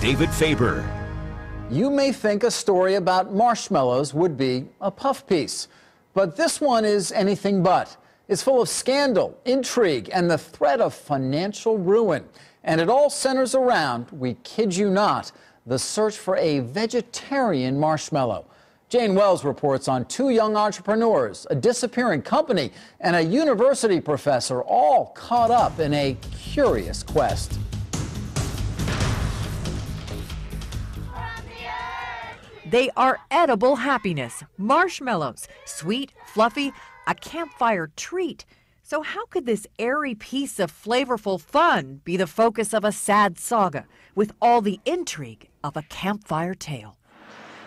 David Faber. You may think a story about marshmallows would be a puff piece, but this one is anything but. It's full of scandal, intrigue, and the threat of financial ruin. And it all centers around, we kid you not, the search for a vegetarian marshmallow. Jane Wells reports on two young entrepreneurs, a disappearing company, and a university professor all caught up in a curious quest. They are edible happiness, marshmallows, sweet, fluffy, a campfire treat. So how could this airy piece of flavorful fun be the focus of a sad saga with all the intrigue of a campfire tale?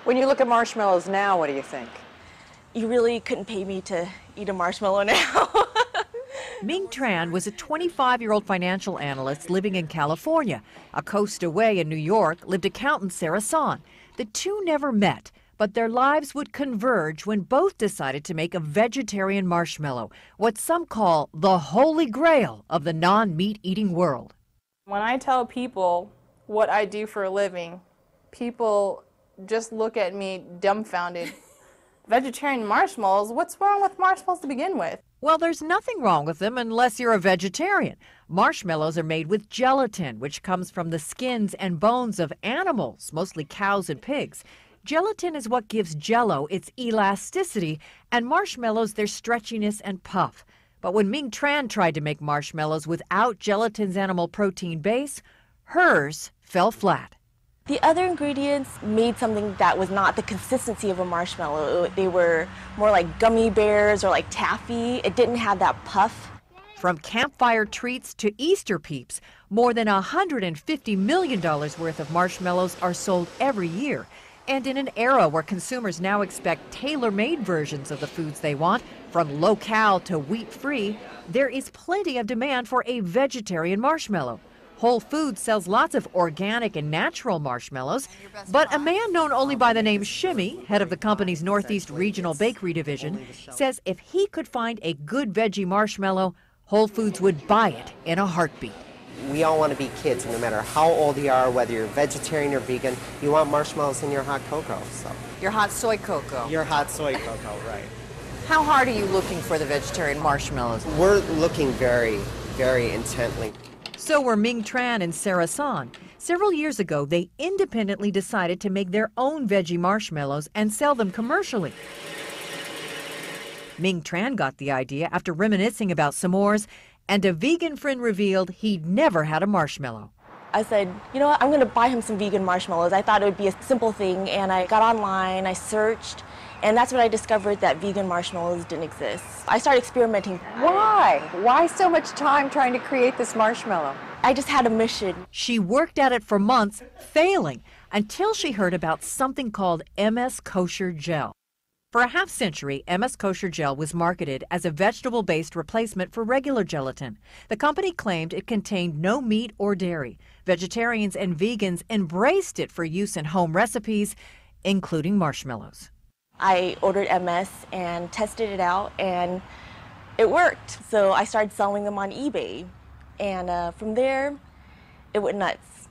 When you look at marshmallows now, what do you think? You really couldn't pay me to eat a marshmallow now. Ming Tran was a 25-year-old financial analyst living in California. A coast away in New York lived accountant Sara. The two never met, but their lives would converge when both decided to make a vegetarian marshmallow, what some call the holy grail of the non-meat eating world. When I tell people what I do for a living, people just look at me dumbfounded. Vegetarian marshmallows? What's wrong with marshmallows to begin with? Well, there's nothing wrong with them unless you're a vegetarian. Marshmallows are made with gelatin, which comes from the skins and bones of animals, mostly cows and pigs. Gelatin is what gives Jell-O its elasticity, and marshmallows their stretchiness and puff. But when Ming Tran tried to make marshmallows without gelatin's animal protein base, hers fell flat. The other ingredients made something that was not the consistency of a marshmallow. They were more like gummy bears or like taffy. It didn't have that puff. From campfire treats to Easter peeps, more than $150 million worth of marshmallows are sold every year. And in an era where consumers now expect tailor-made versions of the foods they want, from low-cal to wheat-free, there is plenty of demand for a vegetarian marshmallow. Whole Foods sells lots of organic and natural marshmallows, but a man known only by the name Shimmy, head of the company's Northeast Regional Bakery Division, says if he could find a good veggie marshmallow, Whole Foods would buy it in a heartbeat. We all want to be kids, no matter how old you are, whether you're vegetarian or vegan, you want marshmallows in your hot cocoa. So. Your hot soy cocoa. Your hot soy cocoa, right. How hard are you looking for the vegetarian marshmallows? We're looking very, very intently. So were Ming Tran and Sara. Several years ago, they independently decided to make their own veggie marshmallows and sell them commercially. Ming Tran got the idea after reminiscing about s'mores, and a vegan friend revealed he'd never had a marshmallow. I said, you know what, I'm going to buy him some vegan marshmallows. I thought it would be a simple thing, and I got online, I searched, and that's when I discovered that vegan marshmallows didn't exist. I started experimenting. Why? Why so much time trying to create this marshmallow? I just had a mission. She worked at it for months, failing, until she heard about something called MS Kosher Gel. For a half-century, MS Kosher Gel was marketed as a vegetable-based replacement for regular gelatin. The company claimed it contained no meat or dairy. Vegetarians and vegans embraced it for use in home recipes, including marshmallows. I ordered MS and tested it out, and it worked. So I started selling them on eBay, and from there, it went nuts.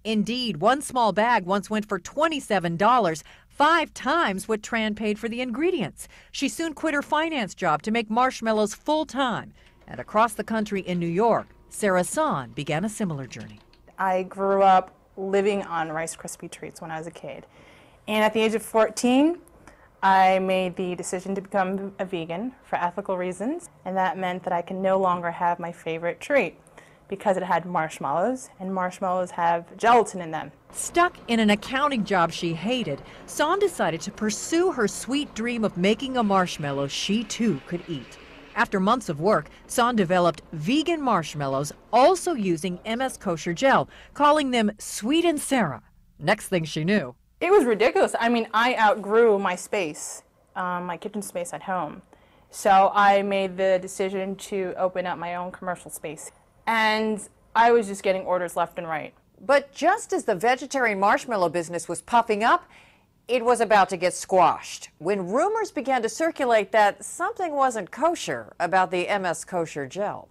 Indeed, one small bag once went for $27, 5 times what Tran paid for the ingredients. She soon quit her finance job to make marshmallows full-time. And across the country in New York, Sara began a similar journey. I grew up living on Rice Krispie treats when I was a kid. And at the age of 14, I made the decision to become a vegan for ethical reasons. And that meant that I can no longer have my favorite treat because it had marshmallows, and marshmallows have gelatin in them. Stuck in an accounting job she hated, San decided to pursue her sweet dream of making a marshmallow she too could eat. After months of work, San developed vegan marshmallows, also using MS Kosher Gel, calling them Sweet and Sara. Next thing she knew, it was ridiculous. I mean, I outgrew my space, my kitchen space at home. So I made the decision to open up my own commercial space. And I was just getting orders left and right. But just as the vegetarian marshmallow business was puffing up, it was about to get squashed when rumors began to circulate that something wasn't kosher about the MS Kosher Gel.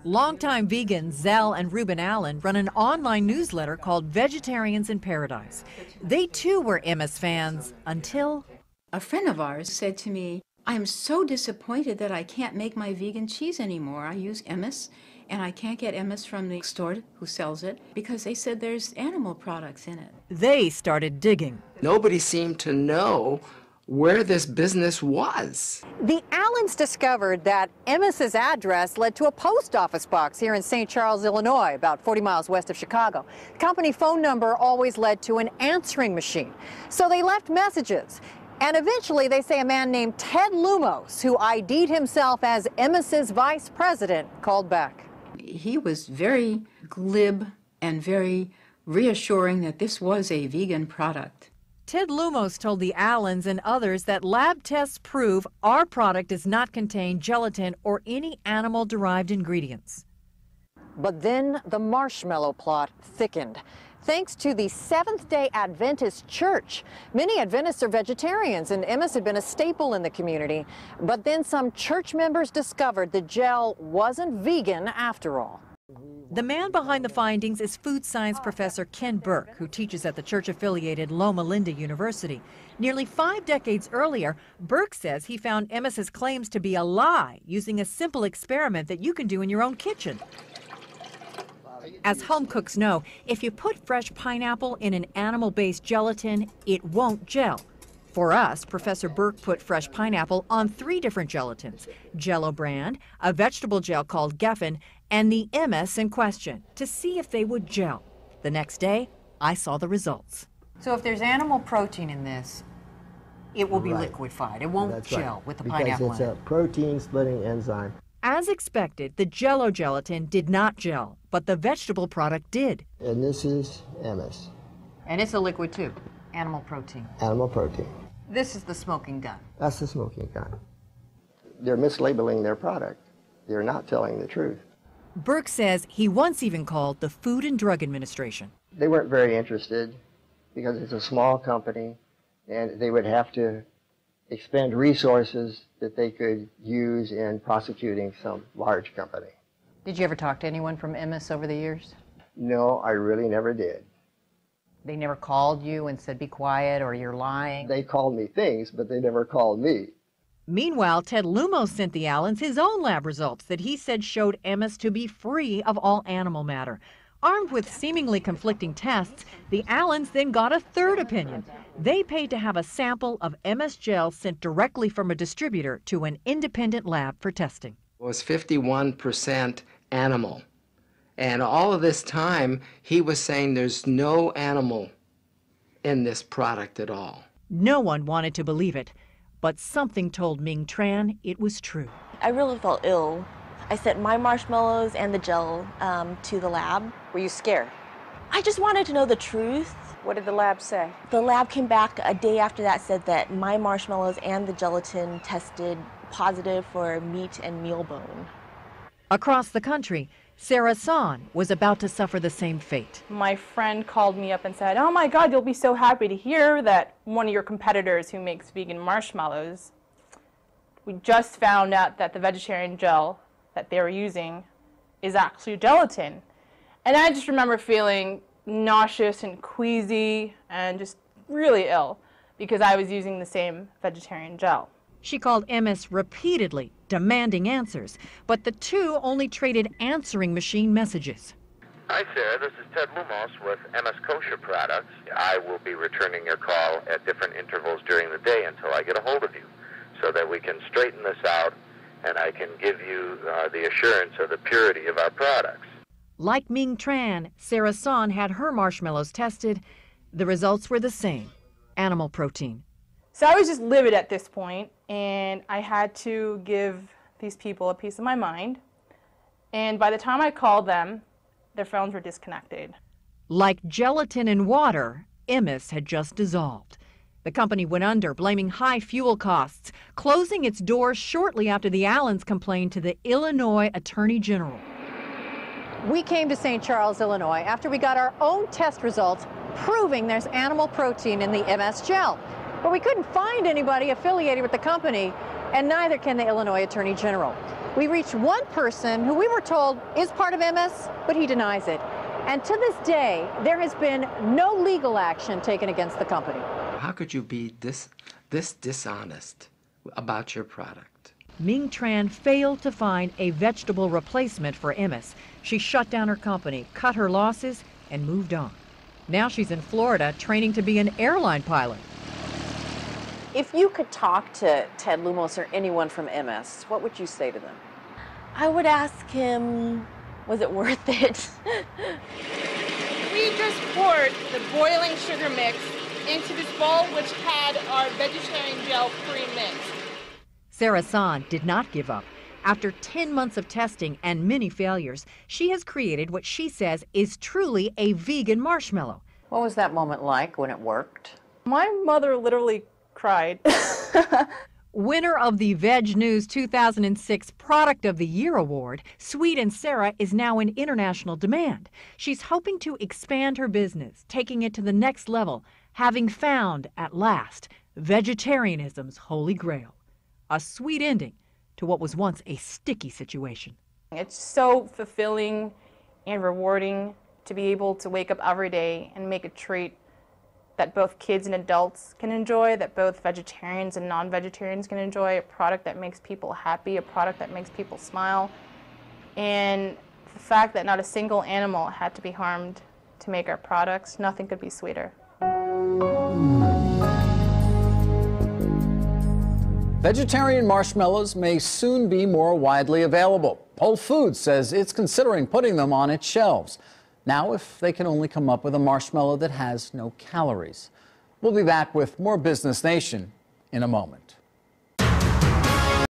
Longtime vegans Zell and Reuben Allen run an online newsletter called Vegetarians in Paradise. They too were MS fans until a friend of ours said to me, "I'm so disappointed that I can't make my vegan cheese anymore. I use MS, and I can't get MS from the store who sells it because they said there's animal products in it." they started digging. Nobody seemed to know where this business was. The Allens discovered that Emmis's address led to a post office box here in St. Charles, Illinois, about 40 miles west of Chicago. The company phone number always led to an answering machine. So they left messages. And eventually, they say a man named Ted Lumos, who ID'd himself as Emmis's vice president, called back. He was very glib and very reassuring that this was a vegan product. Ted Lumos told the Allens and others that lab tests prove our product does not contain gelatin or any animal-derived ingredients. But then the marshmallow plot thickened. Thanks to the Seventh-day Adventist Church. Many Adventists are vegetarians, and Emmis had been a staple in the community. But then some church members discovered the gel wasn't vegan after all. The man behind the findings is food science professor Ken Burke, who teaches at the church-affiliated Loma Linda University. Nearly 5 decades earlier, Burke says he found Emmis's claims to be a lie using a simple experiment that you can do in your own kitchen. As home cooks know, if you put fresh pineapple in an animal-based gelatin, it won't gel. For us, Professor Burke put fresh pineapple on 3 different gelatins: Jell-O brand, a vegetable gel called Geffen, and the Emmis in question, to see if they would gel. The next day, I saw the results. So if there's animal protein in this, it will be liquefied. It won't gel with the pineapple because it's a protein-splitting enzyme. As expected, the Jell-O gelatin did not gel, but the vegetable product did. And this is Emmis, And it's a liquid too, animal protein. animal protein. This is the smoking gun. That's the smoking gun. They're mislabeling their product. They're not telling the truth. Burke says he once even called the Food and Drug Administration. They weren't very interested because it's a small company and they would have to expend resources that they could use in prosecuting some large company. Did you ever talk to anyone from Emmis over the years? No, I really never did. They never called you and said, be quiet or you're lying? They called me things, but they never called me. Meanwhile, Ted Lumos sent the Allens his own lab results that he said showed Emmis to be free of all animal matter. Armed with seemingly conflicting tests, the Allens then got a third opinion. They paid to have a sample of Emmis gel sent directly from a distributor to an independent lab for testing. It was 51% animal. And all of this time, he was saying there's no animal in this product at all. No one wanted to believe it, but something told Ming Tran it was true. I really felt ill. I sent my marshmallows and the gel to the lab. Were you scared? I just wanted to know the truth. What did the lab say? The lab came back a day after that, said that my marshmallows and the gelatin tested positive for meat and meal bone. Across the country, Sara was about to suffer the same fate. My friend called me up and said, "Oh my God, you'll be so happy to hear that one of your competitors who makes vegan marshmallows, we just found out that the vegetarian gel that they were using is actually gelatin." And I just remember feeling nauseous and queasy and just really ill because I was using the same vegetarian gel. She called Emmis repeatedly, demanding answers, but the two only traded answering machine messages. Hi, Sarah. This is Ted Lumos with MS Kosher Products. I will be returning your call at different intervals during the day until I get a hold of you so that we can straighten this out and I can give you the assurance of the purity of our products. Like Ming Tran, Sara had her marshmallows tested. The results were the same: animal protein. So I was just livid at this point, and I had to give these people a piece of my mind. And by the time I called them, their phones were disconnected. Like gelatin in water, Emmis had just dissolved. The company went under, blaming high fuel costs, closing its doors shortly after the Allens complained to the Illinois Attorney General. We came to St. Charles, Illinois, after we got our own test results proving there's animal protein in the MS gel. But we couldn't find anybody affiliated with the company and neither can the Illinois Attorney General. We reached one person who we were told is part of MS, but he denies it. And to this day, there has been no legal action taken against the company. How could you be this dishonest about your product? Ming Tran failed to find a vegetable replacement for MS. She shut down her company, cut her losses, and moved on. Now she's in Florida training to be an airline pilot. If you could talk to Ted Lumos or anyone from MS, what would you say to them? I would ask him, was it worth it? We just poured the boiling sugar mix into this bowl, which had our vegetarian gel pre-mixed. Sara did not give up. After 10 months of testing and many failures, she has created what she says is truly a vegan marshmallow. What was that moment like when it worked? My mother literally cried. Winner of the Veg News 2006 Product of the Year Award, Sweet and Sara is now in international demand. She's hoping to expand her business, taking it to the next level, having found, at last, vegetarianism's holy grail. A sweet ending to what was once a sticky situation. It's so fulfilling and rewarding to be able to wake up every day and make a treat that both kids and adults can enjoy, that both vegetarians and non-vegetarians can enjoy, a product that makes people happy, a product that makes people smile. And the fact that not a single animal had to be harmed to make our products, nothing could be sweeter. Vegetarian marshmallows may soon be more widely available. Whole Foods says it's considering putting them on its shelves. Now, if they can only come up with a marshmallow that has no calories. We'll be back with more Business Nation in a moment.